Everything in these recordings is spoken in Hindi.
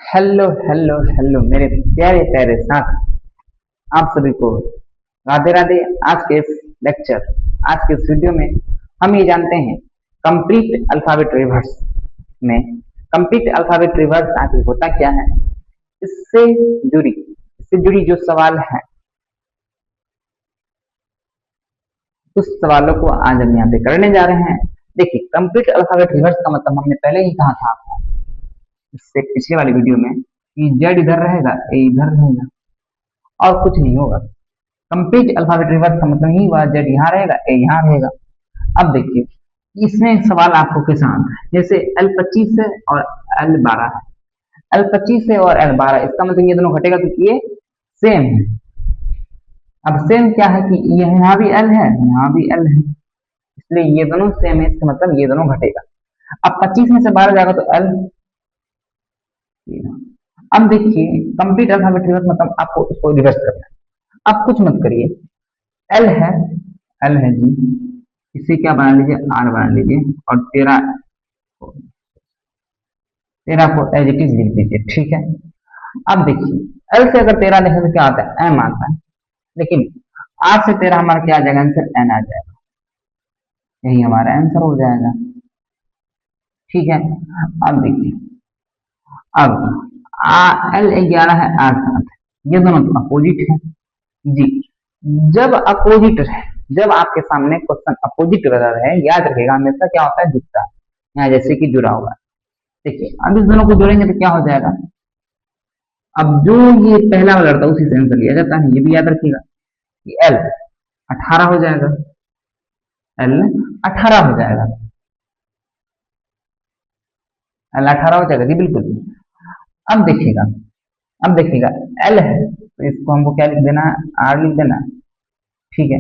हेलो हेलो हेलो मेरे प्यारे प्यारे साथी, आप सभी को राधे राधे। आज के इस लेक्चर आज के इस वीडियो में हम ये जानते हैं कंप्लीट अल्फाबेट रिवर्स में कंप्लीट अल्फाबेट रिवर्स आखिर होता क्या है। इससे जुड़ी जो सवाल है उस सवालों को आज हम यहाँ पे करने जा रहे हैं। देखिए, कंप्लीट अल्फाबेट रिवर्स का मतलब हमने पहले ही कहा था आपको इससे पिछले वाली वीडियो में कि जेड इधर रहेगा, ए इधर रहेगा और कुछ नहीं होगा। कंप्लीट अल्फाबेट रिवर्स का मतलब ही हुआ जेड यहाँ रहेगा, ए यहाँ रहेगा। अब देखिए, इसमें सवाल आपको कैसा आता है, जैसे L25 है और L12 है। L25 है और L12, इसका मतलब ये दोनों घटेगा क्योंकि ये सेम है। अब सेम क्या है कि ये यहाँ भी L है, यहाँ भी L है, इसलिए ये दोनों सेम है, इसका मतलब ये दोनों घटेगा। अब 25 में से 12 जाएगा तो L। अब देखिए, कंप्लीट अल्फाबेट रिवर्स मतलब आपको इसको रिवर्स करना है। आप कुछ मत करिए, एल है, एल है जी, इसे क्या बना लीजिए, आर बना लीजिए और 13 को एज इट इज लिख दीजिए, ठीक है। अब देखिए, एल से अगर 13 लिखे तो क्या आता है, एम आता है, लेकिन आर से 13 हमारा क्या आ जाएगा, आंसर एन आ जाएगा, यही हमारा आंसर हो जाएगा, ठीक है। अब देखिए, अब L11 है, आर 7 है, ये दोनों तो अपोजिट है जी। जब अपोजिट है, जब आपके सामने क्वेश्चन अपोजिट कलर है, याद रखिएगा हमेशा क्या होता है, जुड़ता है। यहाँ जैसे कि जुड़ा हुआ है, देखिए अब इस दोनों को जोड़ेंगे तो क्या हो जाएगा। अब जो ये पहला वाला था उसी से आंसर लिया जाता है, ये भी याद रखिएगा कि L 18 हो जाएगा, L 18 हो जाएगा, L 18 हो जाएगा जी, बिल्कुल। अब देखिएगा, L है तो इसको हमको क्या लिख देना है, R लिख देना है, ठीक है।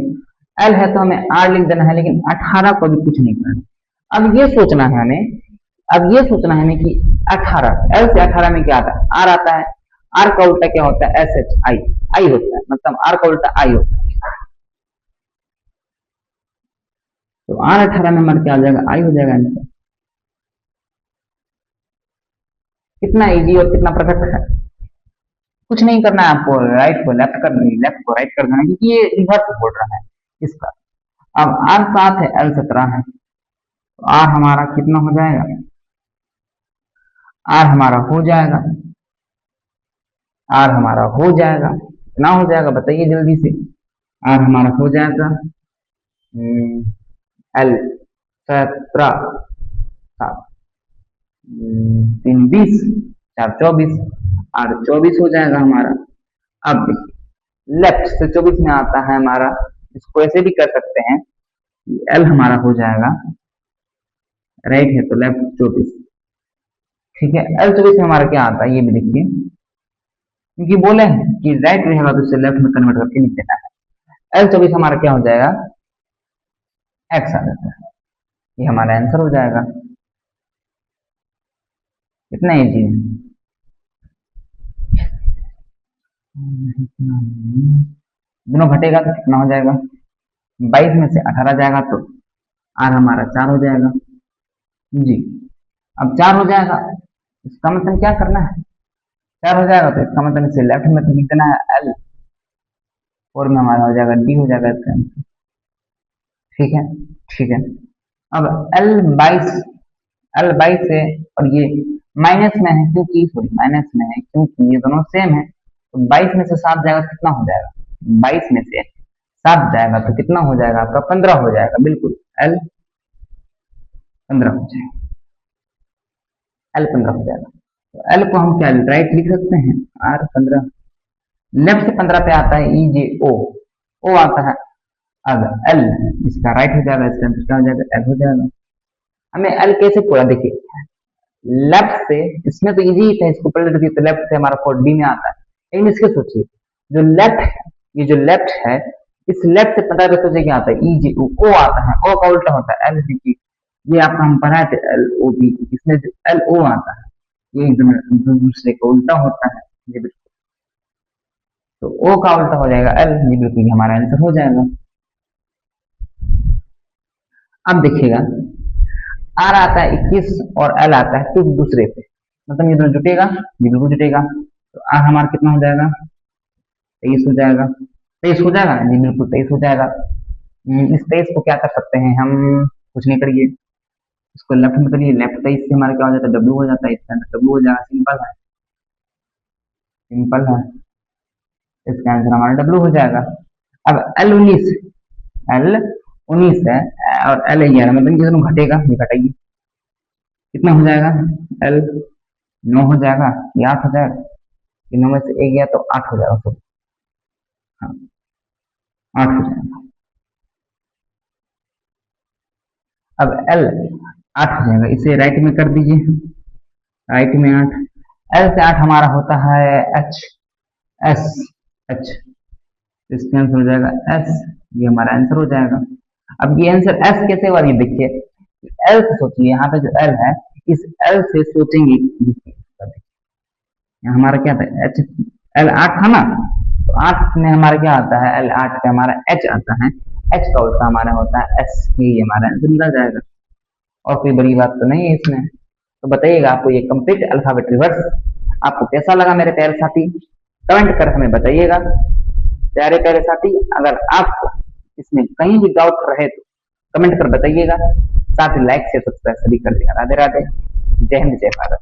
L है तो हमें R लिख देना है, लेकिन 18 को भी कुछ नहीं करना। अब ये सोचना है हमें, कि 18, L से 18 में क्या आता है, R आता है। R का उल्टा क्या होता है, SH आई होता है, मतलब R का उल्टा I होता है। तो R 18 में हमारा क्या आ जाएगा, I हो जाएगा आंसर। कितना इजी और कितना परफेक्ट है। कुछ नहीं करना है आपको, राइट को लेफ्ट कर, लेफ्ट को राइट कर देना, क्योंकि ये रिवर्स बोल रहा है इसका। अब R 7 है, L 17 है, तो R हमारा कितना हो जाएगा, R हमारा हो जाएगा, R हमारा हो जाएगा, कितना हो जाएगा बताइए जल्दी से। R हमारा हो जाएगा L 17, 3 20, 4 24, R 24 हो जाएगा हमारा। अब लेफ्ट से 24 में आता है हमारा, इसको ऐसे भी कर सकते हैं कि L हमारा हो जाएगा, राइट है तो लेफ्ट 24, ठीक है। L 24 में हमारा क्या आता है ये भी देखिए, क्योंकि बोले हैं कि राइट रहेगा तो इसे लेफ्ट में कन्वर्ट करके लिख देना है। L 24 हमारा क्या हो जाएगा, X आ जाता है, ये हमारा आंसर हो जाएगा। कितना इजी है, दोनों घटेगा तो कितना हो जाएगा, 22 में से 18 जाएगा तो R हमारा 4 हो जाएगा जी। अब 4 हो जाएगा, इसका मतलब क्या करना है, 4 हो जाएगा तो इसका मतलब इसे लेफ्ट में तो लिख देना है L, और में हमारा हो जाएगा D हो जाएगा इसका आंसर, ठीक है, ठीक है। अब L22 है और ये माइनस में है, क्योंकि सॉरी माइनस में है क्योंकि ये दोनों सेम है, तो 22 में से 7 जाएगा कितना हो जाएगा, 22 में से 7 जाएगा तो कितना हो जाएगा आपका, 15 हो जाएगा, बिल्कुल L 15 हो जाएगा, L 15 हो जाएगा। तो L को हम क्या राइट लिख सकते हैं, R 15, लेफ्ट से 15 पे आता है EJO, O आता है। अब L इसका राइट हो जाएगा, इसका क्या हो जाएगा, L हो जाएगा। हमें L कैसे पूरा, देखिए लेफ्ट से, इसमें तो इजी है, इसको पलट दिए तो लेफ्ट से हमारा 4D में आता है, लेकिन इसके सोचिए जो लेफ्ट है, ये जो लेफ्ट है, इस लेफ्ट से 15 पे सोचिए क्या आता है, EJO, O आता है, O का उल्टा होता है LBG, ये आपका हम पढ़ाए थे LOB, इसमें जो LO आता है ये एकदम दूसरे का उल्टा होता है, ये बिल्कुल, तो O का उल्टा हो जाएगा L, ये बिल्कुल हमारा आंसर हो जाएगा। अब देखिएगा, R आता है 21 और L आता है 2 दूसरे पे, मतलब ये दोनों जुटेगा, ये बिल्कुल जुटेगा, तो आर हमारा कितना हो जाएगा, 23 हो जाएगा। 23 हो जाएगा जी, बिल्कुल 23 हो जाएगा। इस 23 को क्या कर सकते हैं हम, कुछ नहीं करिए, इसको लेफ्ट में करिए, लेफ्ट 23 से हमारा क्या हो जाता है, डब्ल्यू हो जाता है, इसका आंसर डब्ल्यू हो जाएगा। सिंपल है, सिंपल है, इसका आंसर हमारा डब्ल्यू हो जाएगा। अब L19, L19 है और L11 मतलब ये दोनों घटेगा, ये घटाइए, कितना हो जाएगा, L9 हो जाएगा, ये 8 हो जाएगा, इन में से एक गया तो 8 हो जाएगा, तो हाँ 8 हो जाएगा। अब L 8 हो जाएगा, इसे राइट में कर दीजिए, राइट में 8, L से 8 हमारा होता है H, S, H, इसका आंसर हो जाएगा S, ये हमारा आंसर हो जाएगा। अब ये आंसर S कैसे हुआ, ये देखिए, L से सोचिए, यहाँ पे जो L है, इस L से सोचेंगे, हमारा क्या था, H, L8 था ना, तो 8 में हमारा क्या आता है, L8 पे हमारा H आता है, H का उल्टा हमारा होता है S, ये हमारा आंसर निकल जाएगा, और कोई बड़ी बात तो नहीं है इसमें। तो बताइएगा आपको ये कंप्लीट अल्फाबेट रिवर्स आपको कैसा लगा मेरे प्यारे साथी, कमेंट कर हमें बताइएगा। प्यारे प्यारे साथी, अगर आपको इसमें कहीं भी डाउट रहे तो कमेंट कर बताइएगा, साथ ही लाइक से सब्सक्राइब सभी कर देगा। राधे राधे, जय हिंद, जय भारत।